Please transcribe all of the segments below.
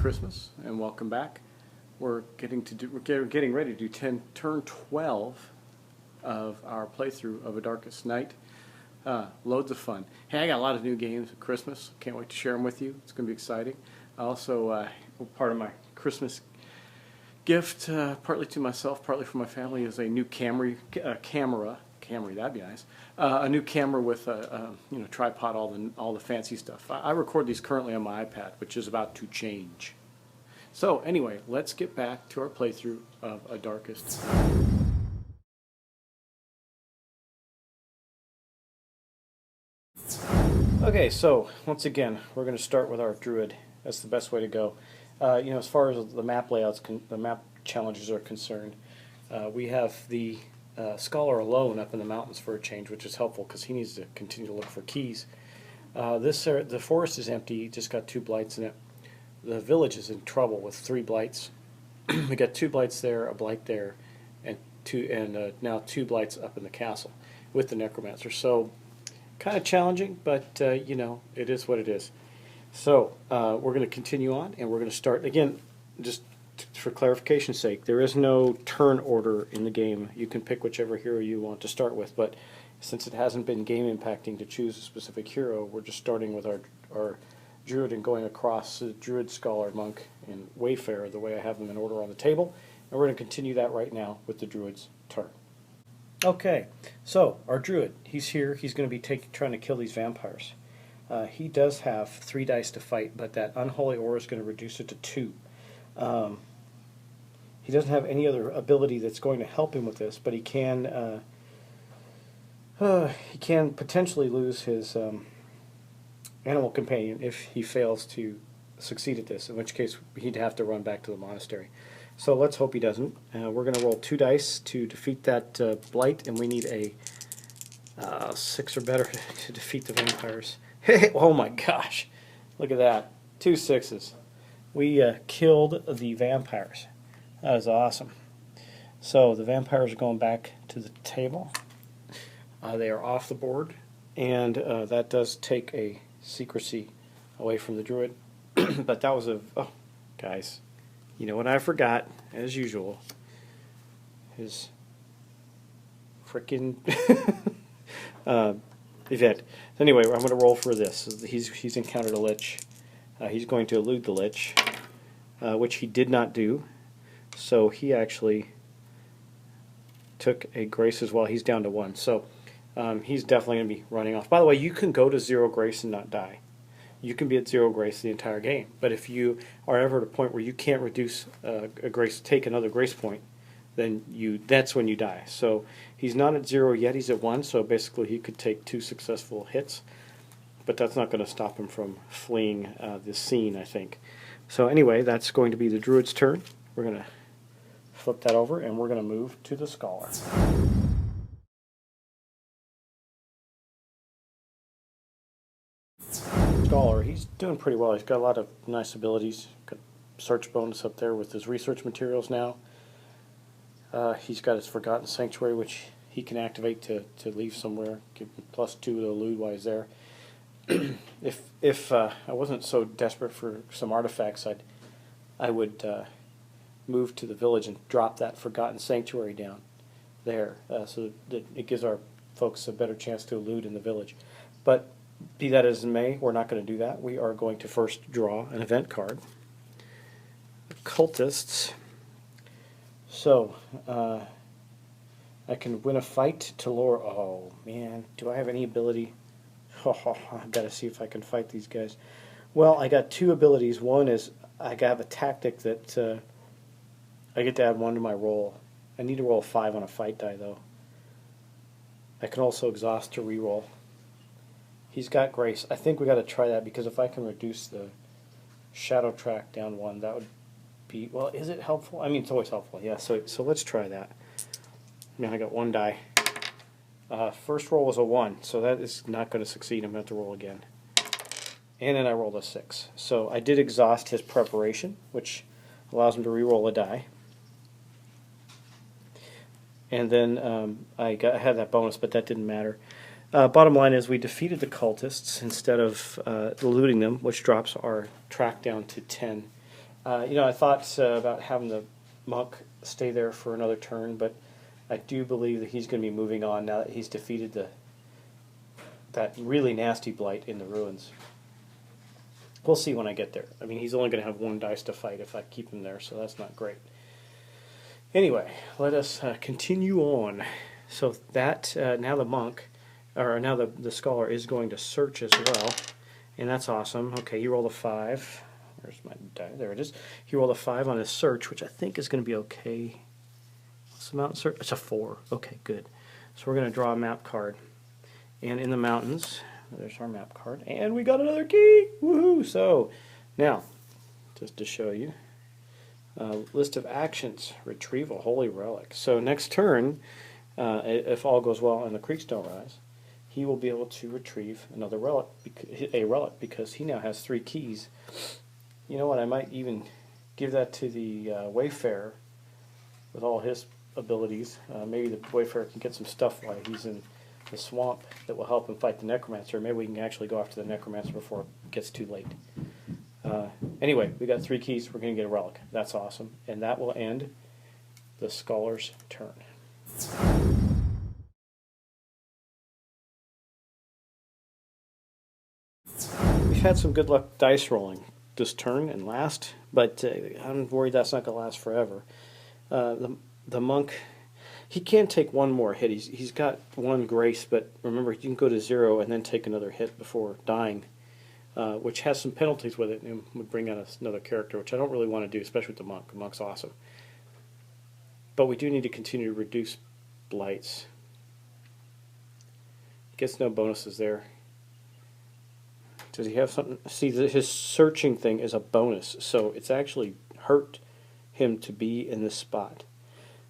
Christmas and welcome back. We're getting ready to do turn 12 of our playthrough of A Darkest Night. Loads of fun. Hey, I got a lot of new games at Christmas. Can't wait to share them with you. It's going to be exciting. Also, part of my Christmas gift, partly to myself, partly for my family, is a new Camry, that'd be nice. A new camera with a tripod, all the fancy stuff. I record these currently on my iPad, which is about to change. So anyway, let's get back to our playthrough of A Darkest. Okay, so once again, we're going to start with our Druid. That's the best way to go. As far as the map layouts, the map challenges are concerned, we have the Scholar alone up in the mountains for a change, which is helpful because he needs to continue to look for keys. The forest is empty, just got 2 blights in it. The village is in trouble with 3 blights. We got 2 blights there, a blight there, and now 2 blights up in the castle with the Necromancer. So kind of challenging, but it is what it is. So we're going to continue on, and we're going to start again. Just for clarification's sake, there is no turn order in the game. You can pick whichever hero you want to start with, but since it hasn't been game impacting to choose a specific hero, we're just starting with our Druid and going across the Druid, Scholar, Monk, and Wayfarer the way I have them in order on the table, and we're going to continue that right now with the Druid's turn. Okay, so our Druid, he's here. He's going to be trying to kill these vampires. He does have 3 dice to fight, but that Unholy Aura is going to reduce it to 2. He doesn't have any other ability that's going to help him with this, but he can potentially lose his animal companion if he fails to succeed at this, in which case he'd have to run back to the monastery. So let's hope he doesn't. We're going to roll 2 dice to defeat that blight, and we need a 6 or better to defeat the vampires. Hey, oh my gosh, look at that, 2 6s. We killed the vampires. That is awesome. So the vampires are going back to the table. They are off the board, and that does take a secrecy away from the Druid. But that was guys, you know what I forgot, as usual? His frickin' event. Anyway, I'm going to roll for this. He's encountered a lich. He's going to elude the lich, which he did not do. So he actually took a grace as well. He's down to 1. So he's definitely going to be running off. By the way, you can go to 0 grace and not die. You can be at 0 grace the entire game. But if you are ever at a point where you can't reduce a grace, take another grace point, then that's when you die. So he's not at 0 yet. He's at 1. So basically he could take 2 successful hits. But that's not going to stop him from fleeing the scene, I think. So anyway, that's going to be the Druid's turn. We're going to flip that over, and we're going to move to the Scholar. Scholar, he's doing pretty well. He's got a lot of nice abilities. Got search bonus up there with his research materials now. He's got his Forgotten Sanctuary, which he can activate to leave somewhere. Give him +2 to elude while he's there. If I wasn't so desperate for some artifacts, I would move to the village and drop that Forgotten Sanctuary down there, so that it gives our folks a better chance to elude in the village. But be that as it may, we're not going to do that. We are going to first draw an event card. Cultists. So I can win a fight to lure. Oh man, do I have any ability? I've got to see if I can fight these guys. Well, I got 2 abilities. One is I have a tactic that I get to add 1 to my roll. I need to roll a 5 on a fight die, though. I can also exhaust to reroll. He's got grace. I think we got to try that, because if I can reduce the shadow track down 1, that would be, well, is it helpful? I mean, it's always helpful. Yeah, so let's try that. Now I got 1 die. First roll was a 1, so that is not going to succeed. I'm going to have to roll again. And then I rolled a 6. So I did exhaust his preparation, which allows him to re-roll a die. And then I had that bonus, but that didn't matter. Bottom line is we defeated the cultists instead of eluding them, which drops our track down to 10. You know, I thought about having the monk stay there for another turn, but I do believe that he's going to be moving on now that he's defeated that really nasty blight in the ruins. We'll see when I get there. I mean, he's only going to have 1 dice to fight if I keep him there, so that's not great. Anyway, let us continue on. So that now the monk, or now the scholar is going to search as well, and that's awesome. Okay, he rolled a 5. Where's my die? There it is. He rolled a 5 on his search, which I think is going to be okay. What's the mountain search? It's a 4. Okay, good. So we're going to draw a map card. And in the mountains, there's our map card. And we got another key! Woohoo! So, now, just to show you, list of actions. Retrieve a holy relic. So next turn, if all goes well and the creeks don't rise, he will be able to retrieve another relic, because he now has 3 keys. You know what, I might even give that to the Wayfarer with all his abilities. Maybe the Wayfarer can get some stuff while he's in the swamp that will help him fight the Necromancer. Maybe we can actually go after the Necromancer before it gets too late. Anyway, we got 3 keys. We're going to get a relic. That's awesome. And that will end the Scholar's turn. We've had some good luck dice rolling this turn and last, but I'm worried that's not going to last forever. The monk, he can take 1 more hit. He's got 1 grace, but remember, you can go to 0 and then take another hit before dying, which has some penalties with it and would bring out another character, which I don't really want to do, especially with the monk. The monk's awesome. But we do need to continue to reduce blights. He gets no bonuses there. Does he have something? See, his searching thing is a bonus, so it's actually hurt him to be in this spot.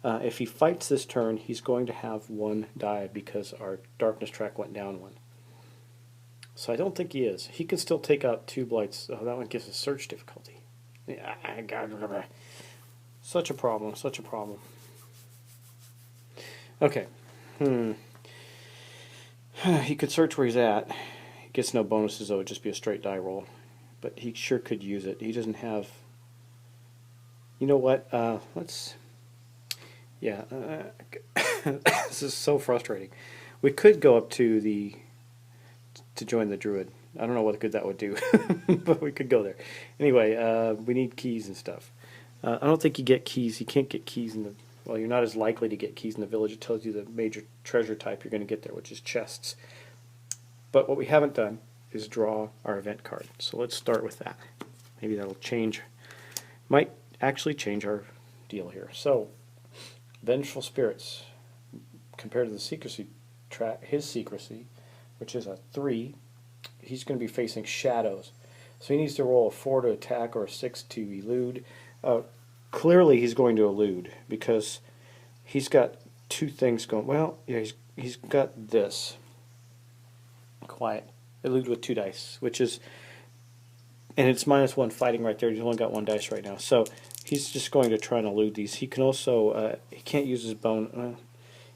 If he fights this turn, he's going to have 1 die because our darkness track went down 1. So I don't think he is. He can still take out 2 blights. Oh, that one gives us search difficulty. Yeah, I got it. Such a problem. Such a problem. Okay. He could search where he's at. He gets no bonuses, though. It'd just be a straight die roll. But he sure could use it. He doesn't have... You know what? Let's... Yeah. This is so frustrating. We could go up to join the Druid. I don't know what good that would do, but we could go there. Anyway, we need keys and stuff. I don't think you get keys. You can't get keys in the... Well, you're not as likely to get keys in the village. It tells you the major treasure type you're going to get there, which is chests. But what we haven't done is draw our event card. So let's start with that. Maybe that'll change. Might actually change our deal here. So, Vengeful Spirits. Compared to the secrecy track, his secrecy, which is a 3, he's going to be facing shadows. So he needs to roll a 4 to attack or a 6 to elude. Clearly he's going to elude because he's got 2 things going. Well, yeah, he's got this. Quiet. Elude with 2 dice, which is... And it's -1 fighting right there. He's only got 1 dice right now. So he's just going to try and elude these. He can also... he can't use his bone...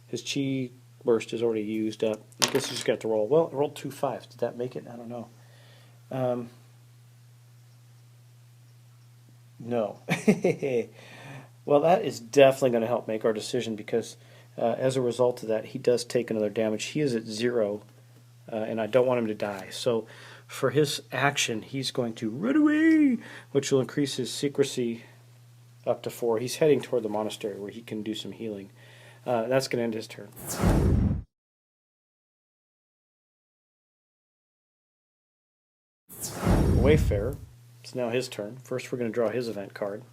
his chi burst is already used up. I guess he's just got to roll. Well, it rolled 2 5s. Did that make it? I don't know. No. Well, that is definitely going to help make our decision because as a result of that, he does take another damage. He is at 0, and I don't want him to die. So for his action, he's going to run away, which will increase his secrecy up to 4. He's heading toward the monastery where he can do some healing. That's going to end his turn. Wayfarer. It's now his turn. First we're going to draw his event card.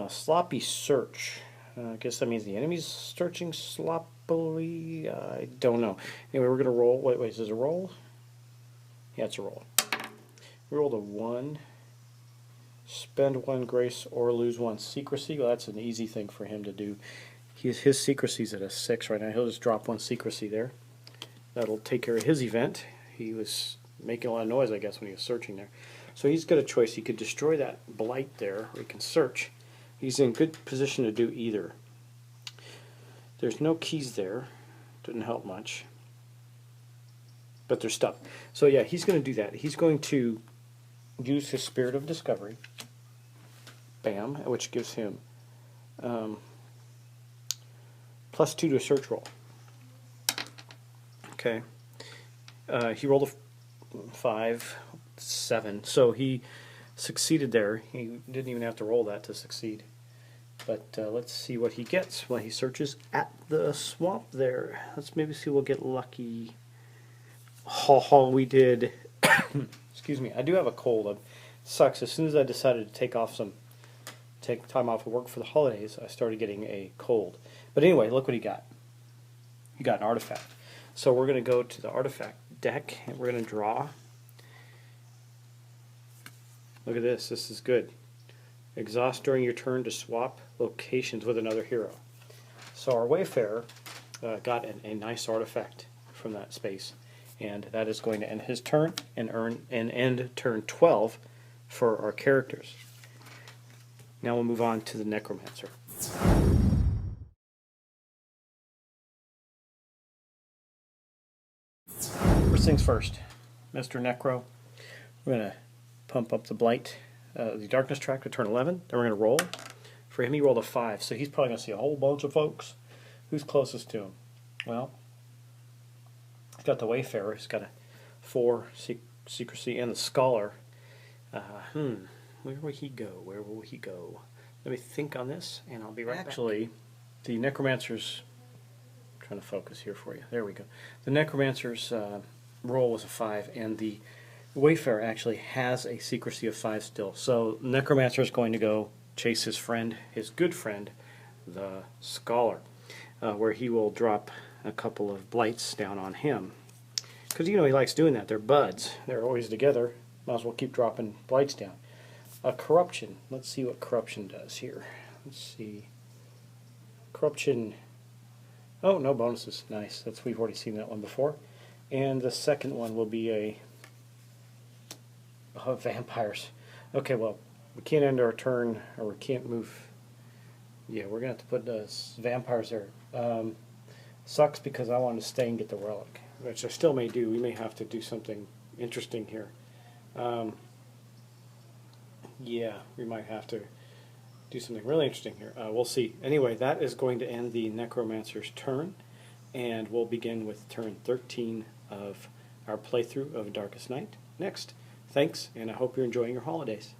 Sloppy Search. I guess that means the enemy's searching sloppily. I don't know. Anyway, we're going to roll. Wait, is this a roll? Yeah, it's a roll. We rolled a 1. Spend 1 grace or lose 1 secrecy. Well, that's an easy thing for him to do. His secrecy's at a 6 right now. He'll just drop 1 secrecy there. That'll take care of his event. He was making a lot of noise, I guess, when he was searching there. So he's got a choice. He could destroy that blight there, or he can search. He's in good position to do either. There's no keys there. Didn't help much. But they're stuck. So yeah, he's going to do that. He's going to use his Spirit of Discovery. Bam, which gives him +2 to a search roll. Okay. He rolled a 5, 7, so he succeeded there. He didn't even have to roll that to succeed. But let's see what he gets when he searches at the swamp there. Let's maybe see if we'll get lucky. We did. Excuse me. I do have a cold. It sucks. As soon as I decided to take time off of work for the holidays, I started getting a cold. But anyway, look what he got. He got an artifact. So we're going to go to the artifact deck and we're going to draw. Look at this. This is good. Exhaust during your turn to swap locations with another hero. So our Wayfarer got a nice artifact from that space, and that is going to end his turn and end turn 12 for our characters. Now we'll move on to the Necromancer. First things first, Mr. Necro, we're going to pump up the Blight. The Darkness track to turn 11. Then we're going to roll. For him, he rolled a 5, so he's probably going to see a whole bunch of folks. Who's closest to him? Well, he's got the Wayfarer. He's got a 4 secrecy and the Scholar. Where will he go? Where will he go? Let me think on this, and I'll be right back. Actually, the Necromancer's... I'm trying to focus here for you. There we go. The Necromancer's roll was a 5, and the Wayfarer actually has a secrecy of 5 still. So Necromancer is going to go chase his friend, his good friend, the Scholar, where he will drop a couple of blights down on him. Because, you know, he likes doing that. They're buds. They're always together. Might as well keep dropping blights down. Corruption. Let's see what Corruption does here. Let's see. Corruption. Oh, no bonuses. Nice. We've already seen that one before. And the second one will be vampires. Okay, well, we can't end our turn, or we can't move. Yeah, we're going to have to put vampires there. Sucks because I want to stay and get the relic, which I still may do. We may have to do something interesting here. Yeah, we might have to do something really interesting here. We'll see. Anyway, that is going to end the Necromancer's turn, and we'll begin with turn 13 of our playthrough of Darkest Night next. Thanks, and I hope you're enjoying your holidays.